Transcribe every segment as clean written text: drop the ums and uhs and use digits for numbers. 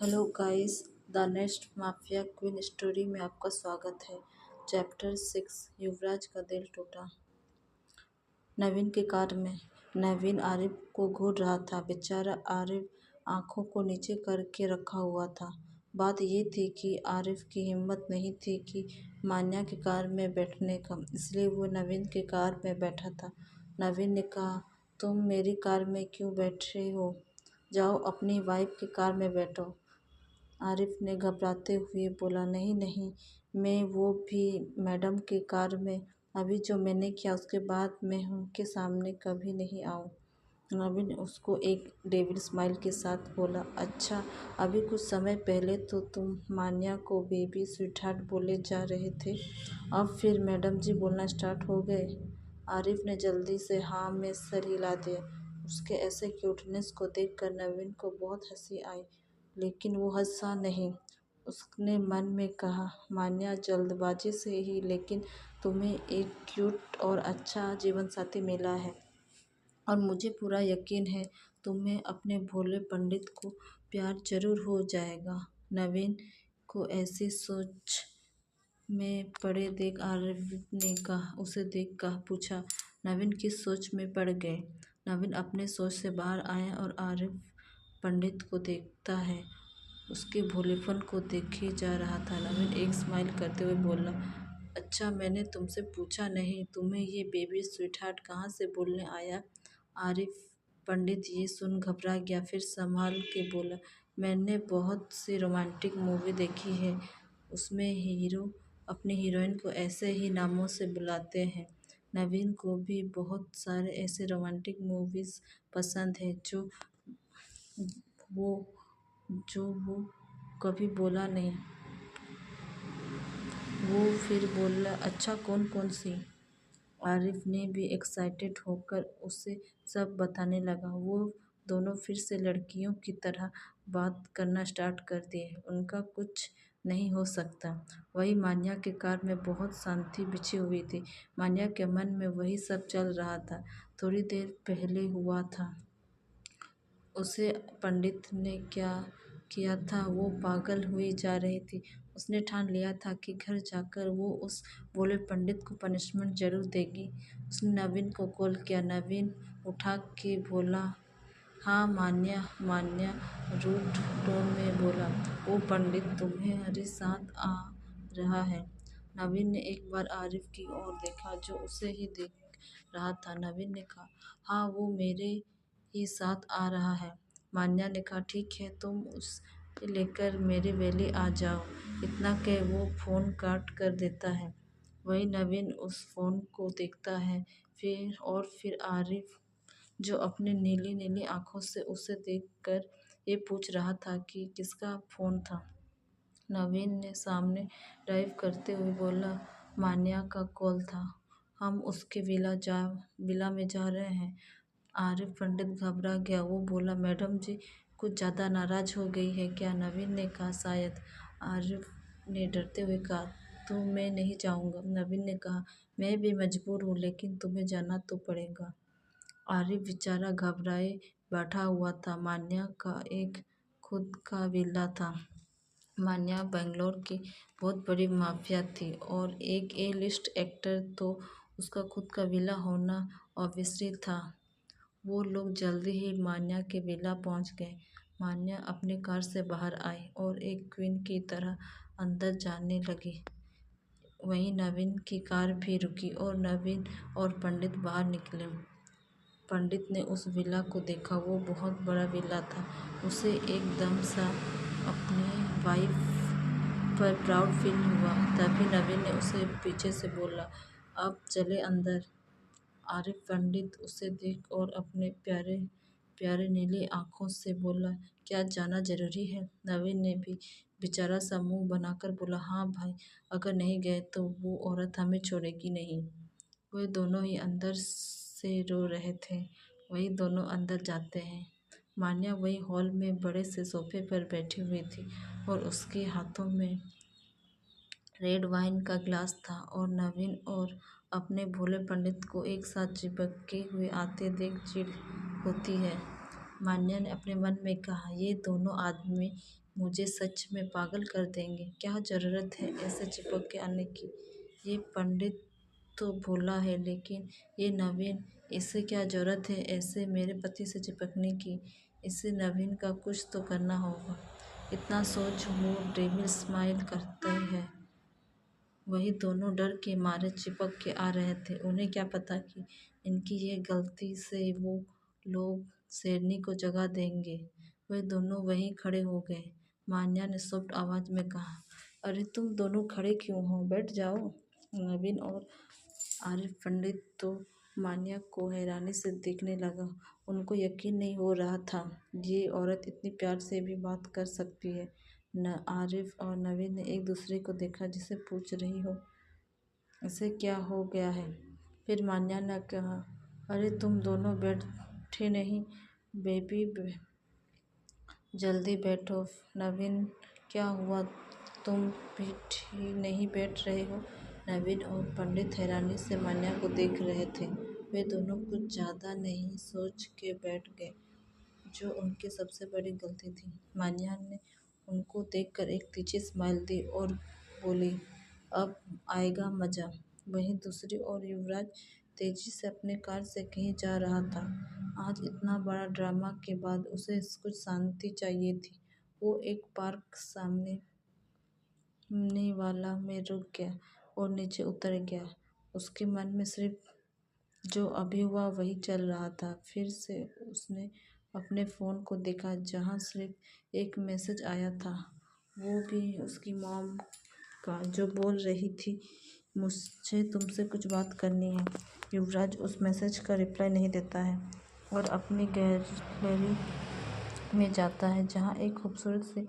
Hello guys, the next mafia queen story में आपका स्वागत है। चैप्टर 6 युवराज का दिल टूटा। नवीन की कार में नवीन आरिफ को घूर रहा था। बेचारा आरिफ आंखों को नीचे करके रखा हुआ था। बात ये थी कि आरिफ की हिम्मत नहीं थी कि मान्या की कार में बैठने का, इसलिए वो नवीन की कार में बैठा था। नवीन ने कहा, तुम मेरी कार में क्यों बैठे हो? जाओ अपनी वाइफ की कार में बैठो। आरिफ ने घबराते हुए बोला, नहीं नहीं, मैं वो भी मैडम की कार में। अभी जो मैंने किया उसके बाद मैं उनके सामने कभी नहीं आऊँ। नवीन उसको एक डेविल स्माइल के साथ बोला, अच्छा, अभी कुछ समय पहले तो तुम मान्या को बेबी स्वीटहार्ट बोले जा रहे थे, अब फिर मैडम जी बोलना स्टार्ट हो गए। आरिफ ने जल्दी से हाँ में सर हिला दिया। उसके ऐसे क्यूटनेस को देखकर नवीन को बहुत हंसी आई, लेकिन वो हंसा नहीं। उसने मन में कहा, मान्या जल्दबाजी से ही, लेकिन तुम्हें एक क्यूट और अच्छा जीवनसाथी मिला है और मुझे पूरा यकीन है तुम्हें अपने भोले पंडित को प्यार जरूर हो जाएगा। नवीन को ऐसी सोच में पड़े देख आरिफ ने कहा उसे देख कहा पूछा, नवीन किस सोच में पड़ गए? नवीन अपने सोच से बाहर आया और आरिफ पंडित को देखता है, उसके भोलेपन को देखे जा रहा था। नवीन एक स्माइल करते हुए बोला, अच्छा, मैंने तुमसे पूछा नहीं, तुम्हें ये बेबी स्वीटहार्ट कहाँ से बोलने आया? आरिफ पंडित ये सुन घबरा गया, फिर संभाल के बोला, मैंने बहुत सी रोमांटिक मूवी देखी है, उसमें हीरो अपनी हीरोइन को ऐसे ही नामों से बुलाते हैं। नवीन को भी बहुत सारे ऐसे रोमांटिक मूवीज़ पसंद है वो वो कभी बोला नहीं। वो फिर बोला, अच्छा, कौन कौन सी? आरिफ ने भी एक्साइटेड होकर उसे सब बताने लगा। वो दोनों फिर से लड़कियों की तरह बात करना स्टार्ट कर दिए। उनका कुछ नहीं हो सकता। वही मान्या के कार में बहुत शांति बिछी हुई थी। मान्या के मन में वही सब चल रहा था, थोड़ी देर पहले हुआ था। उसे पंडित ने क्या किया था वो पागल हुई जा रही थी। उसने ठान लिया था कि घर जाकर वो उस भोले पंडित को पनिशमेंट जरूर देगी। उसने नवीन को कॉल किया। नवीन उठा के बोला, हाँ मान्या। मान्या रूड टोन में बोला, वो पंडित तुम्हारे साथ आ रहा है। नवीन ने एक बार आरिफ की ओर देखा जो उसे ही देख रहा था। नवीन ने कहा, हाँ, वो मेरे ही साथ आ रहा है। मान्या ने कहा, ठीक है, तुम उसे लेकर मेरे वैली आ जाओ। इतना कह वो फ़ोन काट कर देता है। वही नवीन उस फ़ोन को देखता है, फिर आरिफ जो अपनी नीली नीली आंखों से उसे देखकर ये पूछ रहा था कि किसका फ़ोन था। नवीन ने सामने ड्राइव करते हुए बोला, मान्या का कॉल था, हम उसके विला में जा रहे हैं। आरिफ पंडित घबरा गया। वो बोला, मैडम जी कुछ ज़्यादा नाराज़ हो गई है क्या? नवीन ने कहा, शायद। आरिफ ने डरते हुए कहा, तो मैं नहीं जाऊंगा। नवीन ने कहा, मैं भी मजबूर हूँ, लेकिन तुम्हें जाना तो पड़ेगा। आरिफ बेचारा घबराए बैठा हुआ था। मान्या का एक खुद का विला था। मान्या बेंगलोर की बहुत बड़ी माफिया थी और एक ए लिस्ट एक्टर, तो उसका खुद का विला होना ऑब्वियसली था। वो लोग जल्दी ही मान्या के विला पहुंच गए। मान्या अपनी कार से बाहर आई और एक क्वीन की तरह अंदर जाने लगी। वहीं नवीन की कार भी रुकी और नवीन और पंडित बाहर निकले। पंडित ने उस विला को देखा। वो बहुत बड़ा विला था। उसे एकदम सा अपने वाइफ पर प्राउड फील हुआ। तभी नवीन ने उसे पीछे से बोला, अब चले अंदर। आरिफ पंडित उसे देख और अपने प्यारे प्यारे नीली आंखों से बोला, क्या जाना जरूरी है? नवीन ने भी बेचारा सा मुंह बनाकर बोला, हाँ भाई, अगर नहीं गए तो वो औरत हमें छोड़ेगी नहीं। वे दोनों ही अंदर से रो रहे थे। वही दोनों अंदर जाते हैं। मान्या वही हॉल में बड़े से सोफे पर बैठी हुई थी और उसके हाथों में रेड वाइन का ग्लास था और नवीन और अपने भोले पंडित को एक साथ चिपके हुए आते देख चिढ़ होती है। मान्या ने अपने मन में कहा, ये दोनों आदमी मुझे सच में पागल कर देंगे। क्या जरूरत है ऐसे चिपक के आने की? ये पंडित तो भोला है, लेकिन ये नवीन, इसे क्या जरूरत है ऐसे मेरे पति से चिपकने की? इसे नवीन का कुछ तो करना होगा। इतना सोच वो डेविल स्माइल करते है। वही दोनों डर के मारे चिपक के आ रहे थे। उन्हें क्या पता कि इनकी ये गलती से वो लोग शेरनी को जगा देंगे। वे दोनों वहीं खड़े हो गए। मान्या ने सॉफ्ट आवाज में कहा, अरे तुम दोनों खड़े क्यों हो? बैठ जाओ। नवीन और आरिफ पंडित तो मान्या को हैरानी से देखने लगा। उनको यकीन नहीं हो रहा था ये औरत इतनी प्यार से भी बात कर सकती है। न आरिफ और नवीन ने एक दूसरे को देखा। जिसे पूछ रही हो, इसे क्या हो गया है? फिर मान्या ने कहा, अरे तुम दोनों बैठे नहीं बेबी, जल्दी बैठो। नवीन, क्या हुआ? तुम भी ठीक नहीं बैठ रहे हो? नवीन और पंडित हैरानी से मान्या को देख रहे थे। वे दोनों कुछ ज़्यादा नहीं सोच के बैठ गए, जो उनकी सबसे बड़ी गलती थी। मान्या ने उनको देखकर एक तीखी स्माइल दी और बोली, अब आएगा मजा। वहीं दूसरी ओर युवराज तेजी से अपने कार से कहीं जा रहा था। आज इतना बड़ा ड्रामा के बाद उसे कुछ शांति चाहिए थी। वो एक पार्क सामने वाला में रुक गया और नीचे उतर गया। उसके मन में सिर्फ जो अभी हुआ वही चल रहा था। फिर से उसने अपने फ़ोन को देखा, जहाँ सिर्फ एक मैसेज आया था, वो भी उसकी मॉम का, जो बोल रही थी, मुझे तुमसे कुछ बात करनी है। युवराज उस मैसेज का रिप्लाई नहीं देता है और अपनी गैलरी में जाता है, जहाँ एक खूबसूरत सी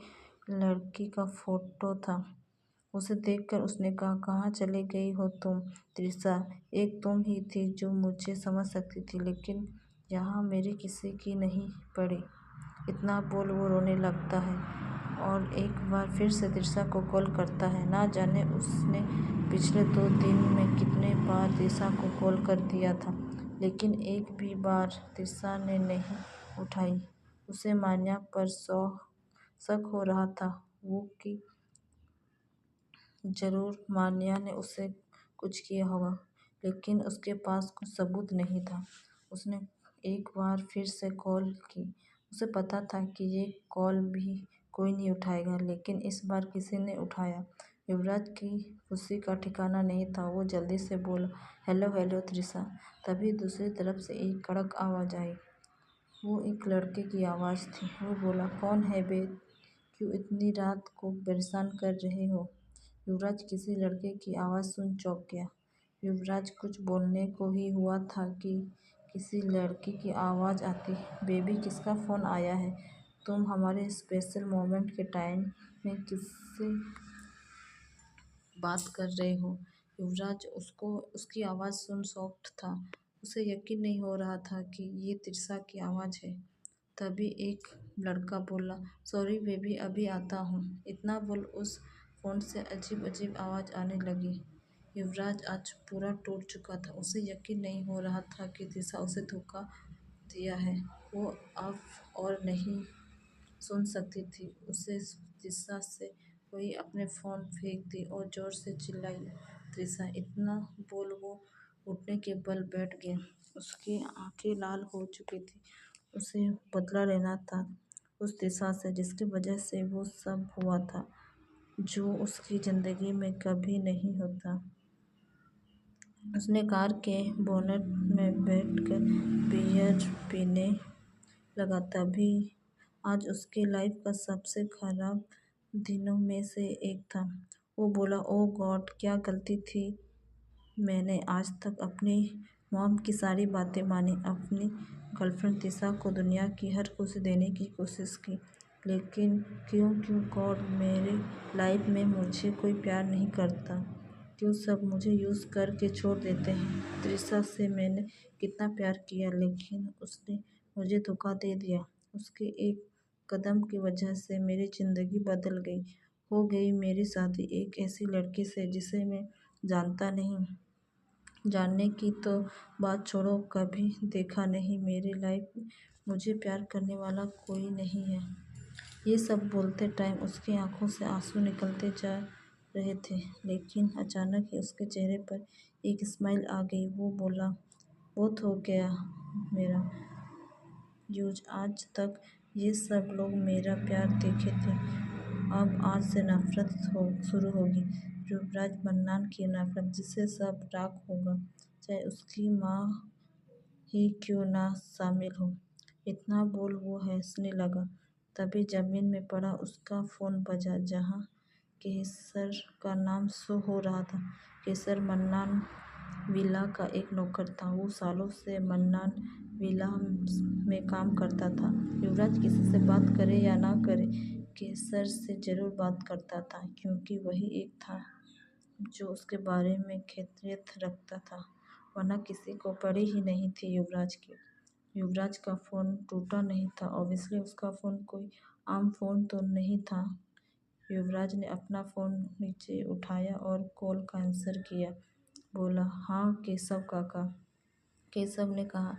लड़की का फ़ोटो था। उसे देखकर उसने कहा, कहाँ चली गई हो तुम त्रिशा? एक तुम ही थी जो मुझे समझ सकती थी, लेकिन यहाँ मेरी किसी की नहीं पड़ी। इतना बोल वो रोने लगता है और एक बार फिर से त्रिशा को कॉल करता है। ना जाने उसने पिछले 2 दिन में कितने बार त्रिशा को कॉल कर दिया था, लेकिन एक भी बार त्रिशा ने नहीं उठाई। उसे मान्या पर शक हो रहा था, वो कि जरूर मान्या ने उसे कुछ किया होगा, लेकिन उसके पास कुछ सबूत नहीं था। उसने एक बार फिर से कॉल की। उसे पता था कि ये कॉल भी कोई नहीं उठाएगा, लेकिन इस बार किसी ने उठाया। युवराज की खुशी का ठिकाना नहीं था। वो जल्दी से बोला, हेलो हेलो त्रिशा। तभी दूसरी तरफ से एक कड़क आवाज़ आई। वो एक लड़के की आवाज़ थी। वो बोला, कौन है बे? क्यों इतनी रात को परेशान कर रहे हो? युवराज किसी लड़के की आवाज़ सुन चौंक गया। युवराज कुछ बोलने को ही हुआ था कि किसी लड़की की आवाज़ आती, बेबी किसका फ़ोन आया है? तुम हमारे स्पेशल मोमेंट के टाइम में किससे बात कर रहे हो? युवराज उसकी आवाज़ सुन शॉक्ड था। उसे यकीन नहीं हो रहा था कि ये त्रिशा की आवाज़ है। तभी एक लड़का बोला, सॉरी बेबी, अभी आता हूँ। इतना बोल उस फ़ोन से अजीब अजीब आवाज़ आने लगी। युवराज आज पूरा टूट चुका था। उसे यकीन नहीं हो रहा था कि त्रिशा उसे धोखा दिया है। वो अब और नहीं सुन सकती थी। उसे त्रिशा से कोई अपने फ़ोन फेंक दी और ज़ोर से चिल्लाई, त्रिशा। इतना बोल वो उठने के बल बैठ गया। उसकी आंखें लाल हो चुकी थी। उसे बदला लेना था उस त्रिशा से, जिसकी वजह से वो सब हुआ था जो उसकी ज़िंदगी में कभी नहीं होता। उसने कार के बोनेट में बैठकर बियर पीने लगा। तभी आज उसकी लाइफ का सबसे खराब दिनों में से एक था। वो बोला, ओह गॉड, क्या गलती थी। मैंने आज तक अपनी मॉम की सारी बातें मानी, अपनी गर्लफ्रेंड त्रिशा को दुनिया की हर खुशी देने की कोशिश की, लेकिन क्यों क्यों गॉड मेरे लाइफ में मुझे कोई प्यार नहीं करता? क्यों सब मुझे यूज़ करके छोड़ देते हैं? त्रिशा से मैंने कितना प्यार किया, लेकिन उसने मुझे धोखा दे दिया। उसके एक कदम की वजह से मेरी ज़िंदगी बदल गई। हो गई मेरी शादी एक ऐसी लड़की से जिसे मैं जानता नहीं। जानने की तो बात छोड़ो, कभी देखा नहीं। मेरी लाइफ में मुझे प्यार करने वाला कोई नहीं है। ये सब बोलते टाइम उसकी आंखों से आंसू निकलते जा रहे थे, लेकिन अचानक ही उसके चेहरे पर एक स्माइल आ गई। वो बोला, बहुत हो गया मेरा यूज, आज तक ये सब लोग मेरा प्यार देखे थे, अब आज से नफरत शुरू होगी। युवराज मन्नान की नफरत, जिसे सब राख होगा, चाहे उसकी माँ ही क्यों ना शामिल हो। इतना बोल वो हंसने लगा। तभी जमीन में पड़ा उसका फोन बजा, जहाँ केसर का नाम शो हो रहा था। केसर मन्नान विला का एक नौकर था। वो सालों से मन्नान विला में काम करता था। युवराज किसी से बात करे या ना करे, केसर से जरूर बात करता था, क्योंकि वही एक था जो उसके बारे में खैरियत रखता था, वरना किसी को पड़ी ही नहीं थी युवराज की। युवराज का फ़ोन टूटा नहीं था। ऑब्वियसली उसका फ़ोन कोई आम फ़ोन तो नहीं था। युवराज ने अपना फ़ोन नीचे उठाया और कॉल का आंसर किया। बोला, हाँ केशव काका। केशव ने कहा,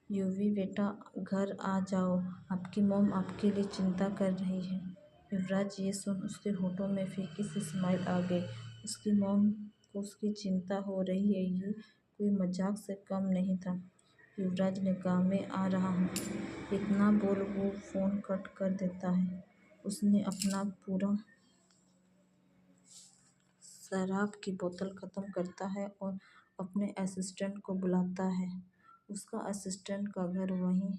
युवी बेटा घर आ जाओ, आपकी मॉम आपके लिए चिंता कर रही है। युवराज ये सुन उसके होठों में फीकी सी स्माइल आ गई। उसकी मॉम को उसकी चिंता हो रही है, ये कोई मजाक से कम नहीं था। युवराज ने कहा, मैं आ रहा हूँ। इतना बोल वो फ़ोन कट कर देता है। उसने अपना पूरा शराब की बोतल ख़त्म करता है और अपने असिस्टेंट को बुलाता है। उसका असिस्टेंट का घर वहीं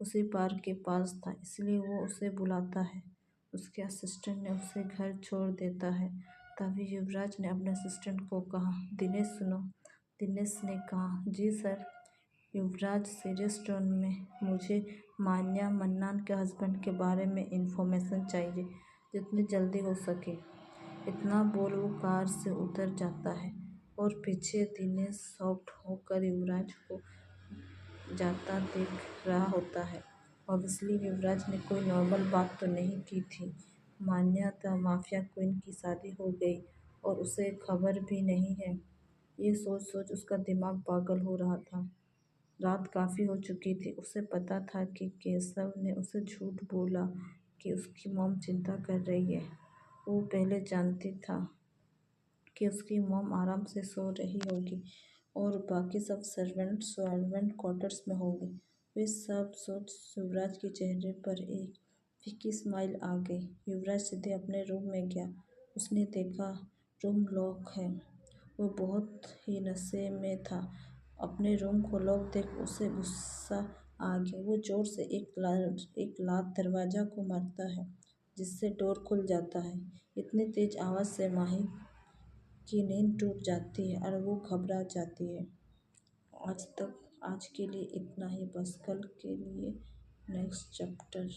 उसी पार्क के पास था, इसलिए वो उसे बुलाता है। उसके असिस्टेंट ने उसे घर छोड़ देता है। तभी युवराज ने अपने असिस्टेंट को कहा, दिनेश सुनो। दिनेश ने कहा, जी सर। युवराज सीरियस टोन में, मुझे मान्या मन्नान के हस्बैंड के बारे में इंफॉर्मेशन चाहिए, जितनी जल्दी हो सके। इतना बोल वो कार से उतर जाता है और पीछे दिनेश शॉक्ड होकर युवराज को जाता देख रहा होता है। ऑब्वियसली युवराज ने कोई नॉर्मल बात तो नहीं की थी। मान्या द माफिया क्वीन की शादी हो गई और उसे खबर भी नहीं है। ये सोच सोच उसका दिमाग पागल हो रहा था। रात काफ़ी हो चुकी थी। उसे पता था कि केशव ने उसे झूठ बोला कि उसकी मॉम चिंता कर रही है। वो पहले जानती था कि उसकी मॉम आराम से सो रही होगी और बाकी सब सर्वेंट क्वार्टर्स में होंगे। वे सब सोच युवराज के चेहरे पर एक फीकी स्माइल आ गई। युवराज सीधे अपने रूम में गया। उसने देखा रूम लॉक है। वो बहुत ही नशे में था। अपने रूम को लॉक देख उसे गुस्सा आ गया। वो जोर से एक लात दरवाज़ा को मारता है, जिससे डोर खुल जाता है। इतनी तेज आवाज़ से माही की नींद टूट जाती है और वो घबरा जाती है। आज के लिए इतना ही, बस कल के लिए नेक्स्ट चैप्टर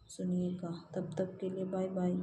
सुनिएगा। तब तक के लिए बाय बाय।